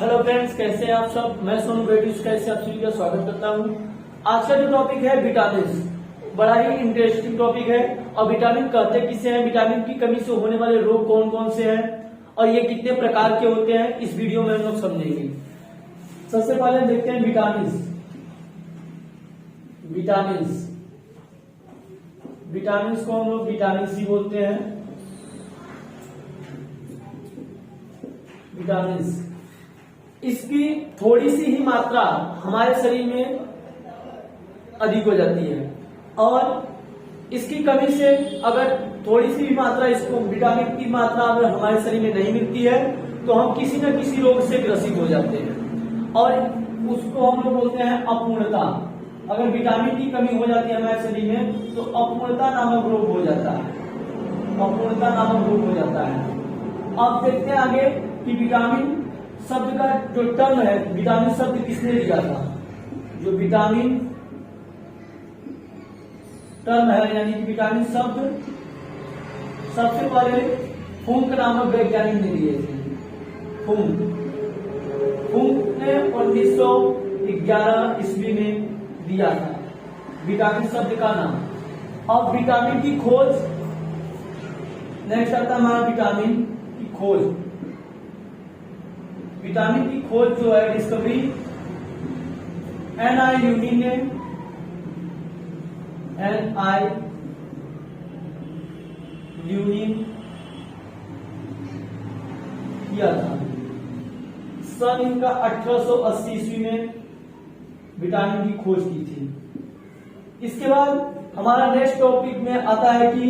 Hello friends, कैसे हैं आप सब। मैं सोनू बेटूस कैसे आप सभी का स्वागत करता हूं। आज का जो टॉपिक है विटामिन, बड़ा ही इंटरेस्टिंग टॉपिक है। और विटामिन कहते किसे हैं, विटामिन की कमी से होने वाले रोग कौन कौन से हैं और ये कितने प्रकार के होते हैं, इस वीडियो में हम लोग समझेंगे। सबसे पहले हम देखते हैं विटामिन को हम लोग विटामिन सी बोलते हैं। विटामिन इसकी थोड़ी सी ही मात्रा हमारे शरीर में अधिक हो जाती है और इसकी कमी से अगर थोड़ी सी भी मात्रा इसको विटामिन की मात्रा अगर हमारे शरीर में नहीं मिलती है तो हम किसी न किसी रोग से ग्रसित हो जाते हैं और उसको हम लोग बोलते हैं अपूर्णता। अगर विटामिन की कमी हो जाती है हमारे शरीर में तो अपूर्णता नामक रोग हो जाता है। अपूर्णता नामक रोग हो जाता है। अब देखते हैं आगे कि विटामिन शब्द का जो टर्म है, विटामिन शब्द किसने दिया था। जो विटामिन टर्म है यानी कि विटामिन शब्द सबसे पहले फुंक नामक वैज्ञानिक ने दिए थे। फुंक ने 1911 ईस्वी में दिया था विटामिन शब्द का नाम। अब विटामिन की खोज नेक्स्ट आता है हमारा विटामिन की खोज। विटामिन की खोज जो है डिस्कवरी एन.आई. ल्यूनी ने किया था। सन इनका 1880 ईस्वी में विटामिन की खोज की थी। इसके बाद हमारा नेक्स्ट टॉपिक में आता है कि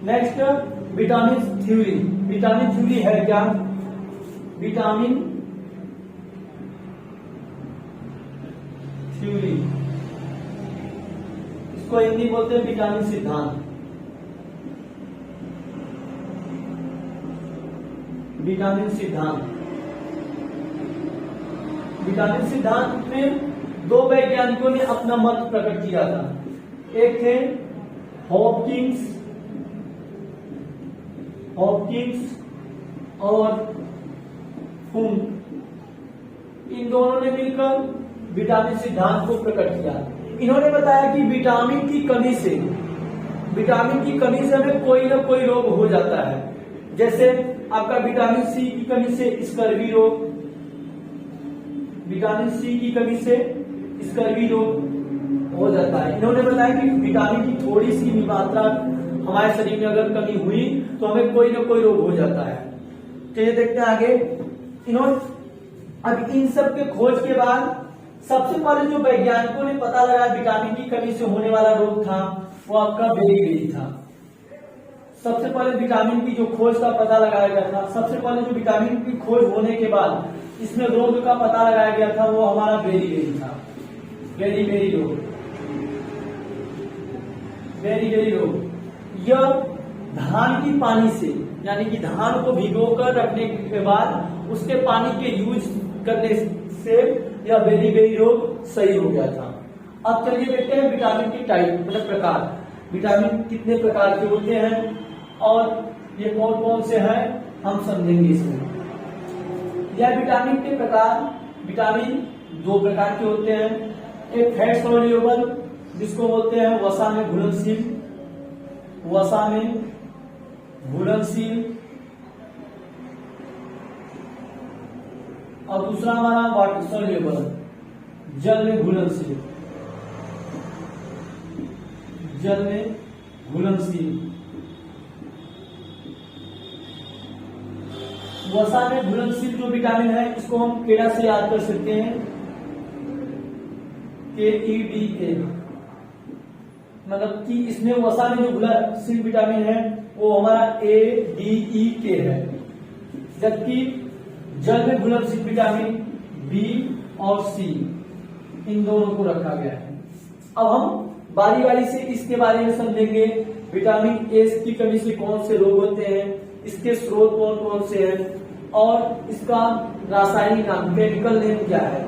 next vitamin theory. Vitamin theory है क्या। विटामिन थ्योरी इसको हिंदी बोलते हैं विटामिन सिद्धांत। विटामिन सिद्धांत में दो वैज्ञानिकों ने अपना मत प्रकट किया था। एक थे हॉपकिंस और फुंक। इन दोनों ने मिलकर विटामिन सिद्धांत को प्रकट किया। इन्होंने बताया कि विटामिन की कमी से हमें कोई ना कोई रोग हो जाता है। जैसे आपका विटामिन सी की कमी से स्कर्वी रोग, विटामिन सी की कमी से स्कर्वी रोग हो जाता है। इन्होंने बताया कि विटामिन की थोड़ी सी भी मात्रा हमारे शरीर में अगर कमी हुई तो हमें कोई ना कोई रोग हो जाता है। तो ये देखते हैं आगे। इन्होंने अब इन सब के खोज के बाद सबसे पहले जो वैज्ञानिकों ने पता लगाया विटामिन की कमी से होने वाला रोग था वो आपका बेरी था। सबसे पहले विटामिन की जो खोज का पता लगाया गया था, सबसे पहले जो विटामिन की खोज होने के बाद इसमें रोग का पता लगाया गया था वो हमारा बेरी था। बेरी रोग यह धान की पानी से यानी कि धान को भिगोकर रखने के बाद उसके पानी के यूज करने से यह बेरी रोग सही हो गया था। अब चलिए देखते हैं विटामिन की टाइप मतलब प्रकार। विटामिन कितने प्रकार के होते हैं और ये कौन कौन से हैं हम समझेंगे इसमें। यह विटामिन के प्रकार, विटामिन दो प्रकार के होते हैं। एक फैट सोल्यूबल जिसको बोलते हैं वसा में घुलनशील और दूसरा हमारा वाटर सोल्यूबल जल में घुलनशील। वसा में घुलनशील जो विटामिन है इसको हम केड़ा से याद कर सकते हैं, KEDA। मतलब कि इसमें वसा में जो घुलनशील विटामिन है वो हमारा ADEK है, जबकि जल में घुलनशील विटामिन B और C इन दोनों को रखा गया है। अब हम बारी बारी से इसके बारे में समझेंगे। विटामिन ए की कमी से कौन से रोग होते हैं, इसके स्रोत कौन कौन से हैं और इसका रासायनिक नाम केमिकल नेम क्या है।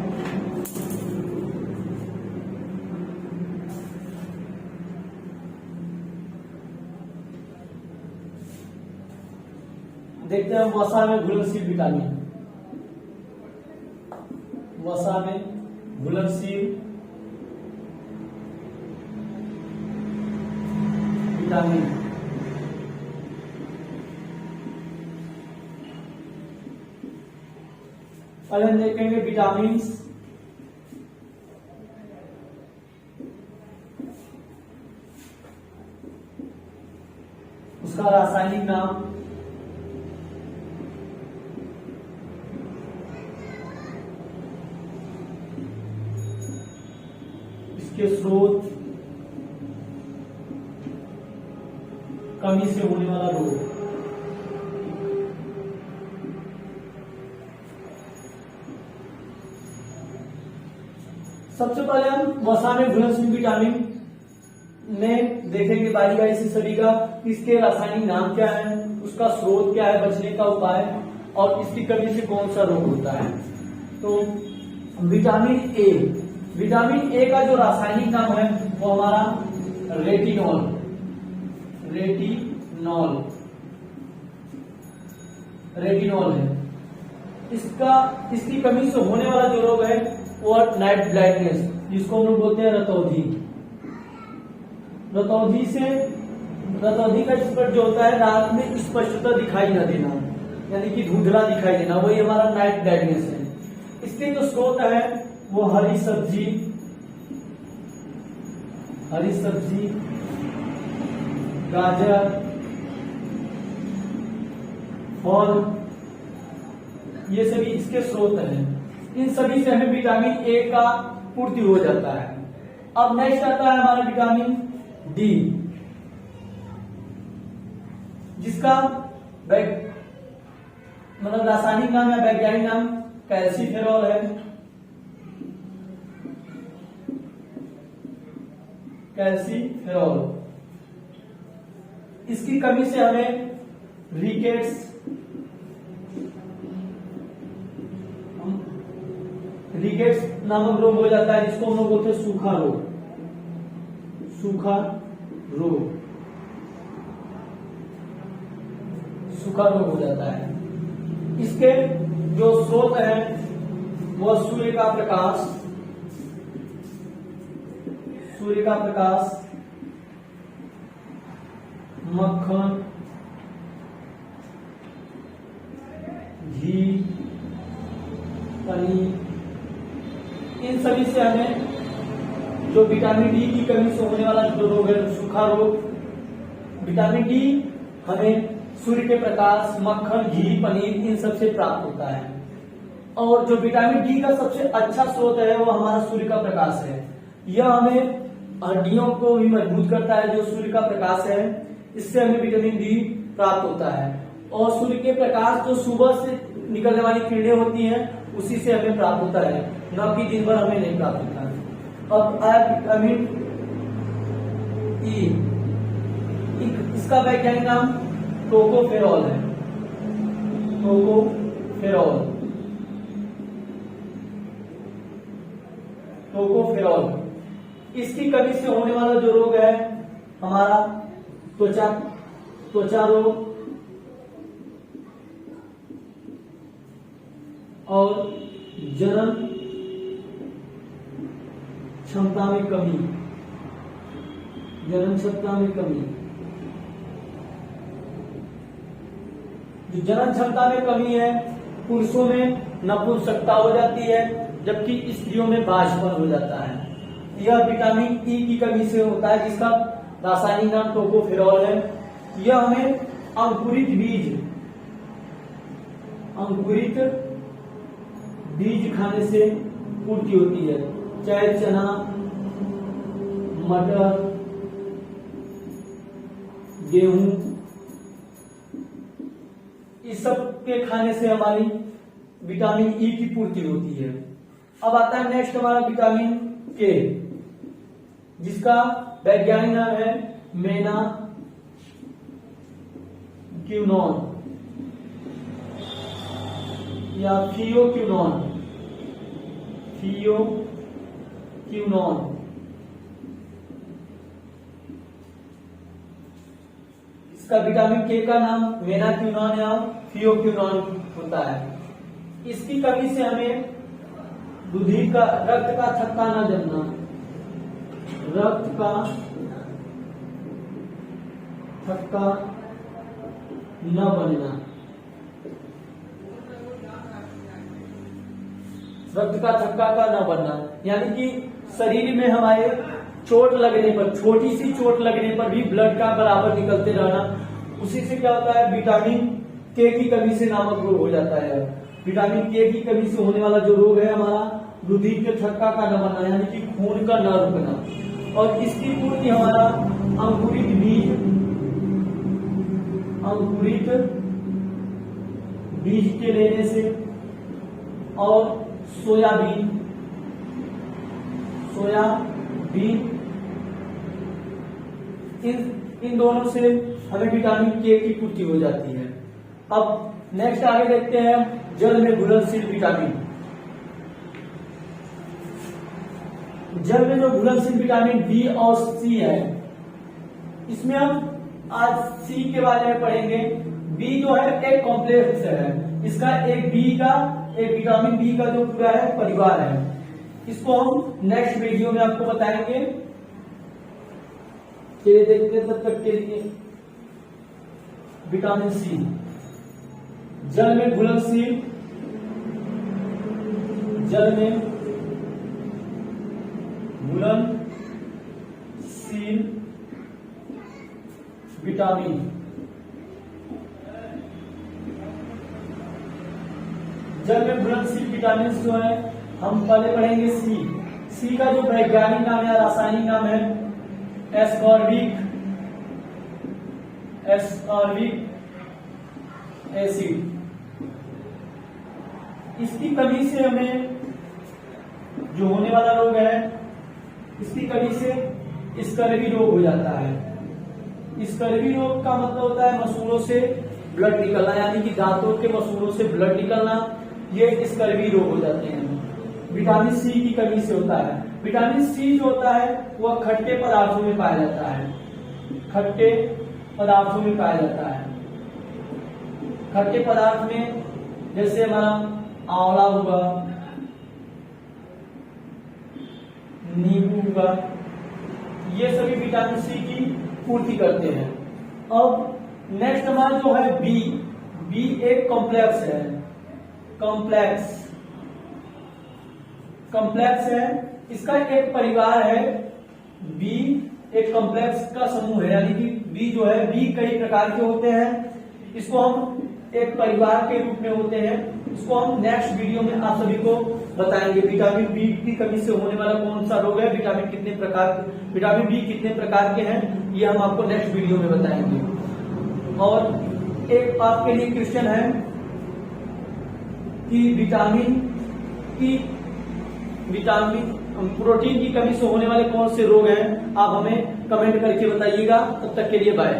देखते हैं वसा में घुलनशील विटामिन। वसा में घुलनशील विटामिन। पहले हम देखेंगे विटामिन। उसका रासायनिक नाम, इसके स्रोत, कमी से होने वाला रोग। सबसे पहले हम वसा में घुलनशील विटामिन में देखेंगे बारी बारी से सभी का। इसके रासायनिक नाम क्या है, उसका स्रोत क्या है, बचने का उपाय, और इसकी कमी से कौन सा रोग होता है। तो विटामिन ए, विटामिन ए का जो रासायनिक नाम है वो हमारा रेटिनॉल, रेटिनॉल, रेटिनॉल है। इसकी कमी से होने वाला जो रोग है वो नाइट ब्लाइंडनेस, जिसको हम लोग बोलते हैं रतौंधी। रतौंधी का स्पष्ट जो होता है रात में स्पष्टता दिखाई न देना, यानी कि धुंधला दिखाई देना, वही हमारा नाइट ब्लाइंडनेस है। इसके जो स्रोत है वो हरी सब्जी, गाजर, फल, ये सभी इसके स्रोत हैं। इन सभी से हमें विटामिन ए का पूर्ति हो जाता है। अब नेक्स्ट आता है हमारा विटामिन डी, जिसका मतलब रासायनिक नाम या वैज्ञानिक नाम कैल्सीफेरॉल है। कैल्सीफेरॉल, इसकी कमी से हमें रिकेट्स नामक रोग हो जाता है, जिसको हम लोग बोलते हैं सूखा रोग, सूखा रोग हो जाता है। इसके जो स्रोत है वो सूर्य का प्रकाश, मक्खन, घी, पनीर, इन सभी से हमें जो विटामिन डी की कमी से होने वाला जो रोग है सूखा रोग, विटामिन डी हमें सूर्य के प्रकाश, मक्खन, घी, पनीर, इन सब से प्राप्त होता है। और जो विटामिन डी का सबसे अच्छा स्रोत है वो हमारा सूर्य का प्रकाश है। यह हमें हड्डियों को भी मजबूत करता है, जो सूर्य का प्रकाश है इससे हमें विटामिन डी प्राप्त होता है। और सूर्य के प्रकाश जो सुबह से निकलने वाली किरणें होती हैं उसी से हमें प्राप्त होता है, न कि दिन भर हमें नहीं प्राप्त होता है। अब आया विटामिन ई, इसका वैज्ञानिक नाम टोकोफेरॉल है, टोकोफेरॉल। इसकी कमी से होने वाला जो रोग है हमारा त्वचा रोग और जनन क्षमता में कमी, जो जनन क्षमता में कमी है, पुरुषों में नपुंसकता हो जाती है जबकि स्त्रियों में बांझपन हो जाता है। यह विटामिन ई की कमी से होता है, जिसका रासायनिक नाम टोकोफेरॉल है। यह हमें अंकुरित बीज खाने से पूर्ति होती है, चाहे चना, मटर, गेहूं, इस सब के खाने से हमारी विटामिन ई की पूर्ति होती है। अब आता है नेक्स्ट हमारा विटामिन के, जिसका वैज्ञानिक नाम है मेनाक्विनोन या थियोक्विनोन। इसका विटामिन के का नाम मेनाक्विनोन या थियोक्विनोन होता है। इसकी कमी से हमें रुधिर का, रक्त का थक्का न जमना, रक्त का थक्का न बनना, रक्त का थक्का का न बनना, यानी कि शरीर में हमारे चोट लगने पर, छोटी सी चोट लगने पर भी ब्लड का बराबर निकलते रहना, उसी से क्या होता है, विटामिन के की कमी से नामक रोग हो जाता है। विटामिन के की कमी से होने वाला जो रोग है हमारा रुधिर के थक्का का न बनना, यानी कि खून का न रुकना। और इसकी पूर्ति हमारा अंकुरित बीज के लेने से और सोयाबीन इन दोनों से हमें विटामिन के की पूर्ति हो जाती है। अब नेक्स्ट आगे देखते हैं जल में घुलनशील विटामिन। जल में जो घुलनशील विटामिन बी और सी है, इसमें हम आज सी के बारे में पढ़ेंगे। बी जो है एक कॉम्प्लेक्स है, इसका एक विटामिन बी का जो पूरा है परिवार है। इसको हम नेक्स्ट वीडियो में आपको बताएंगे। चलिए देखते हैं, तब तक के लिए विटामिन सी, जल में घुलनशील विटामिन। जल में घुलनशील विटामिन जो है हम पहले पढ़ेंगे सी का जो वैज्ञानिक नाम या रासायनिक नाम है एस्कॉर्बिक एसिड। इसकी कमी से हमें जो होने वाला रोग है, इसकी कमी से स्कर्वी रोग हो जाता है। स्कर्वी रोग का मतलब होता है मसूड़ों से ब्लड निकलना, यानी कि दांतों के मसूड़ों से ब्लड निकलना, ये स्कर्वी रोग हो जाते हैं। विटामिन सी की कमी से होता है। विटामिन सी जो होता है वह खट्टे पदार्थों में पाया जाता है, खट्टे पदार्थों में पाया जाता है। खट्टे पदार्थ में जैसे हमारा आंवला हुआ, नींबू हुआ, ये सभी विटामिन सी की पूर्ति करते हैं। अब नेक्स्ट हमारा जो है बी एक कॉम्प्लेक्स है, कॉम्प्लेक्स है। इसका एक परिवार है, बी एक कॉम्प्लेक्स का समूह है, यानी कि बी जो है, बी कई प्रकार के होते हैं। इसको हम एक परिवार के रूप में होते हैं। इसको हम नेक्स्ट वीडियो में आप सभी को बताएंगे। विटामिन बी की कमी से होने वाला कौन सा रोग है, विटामिन बी कितने प्रकार के हैं, ये हम आपको नेक्स्ट वीडियो में बताएंगे। और एक आपके लिए क्वेश्चन है कि प्रोटीन की कमी से होने वाले कौन से रोग हैं, आप हमें कमेंट करके बताइएगा। तब तक के लिए बाय।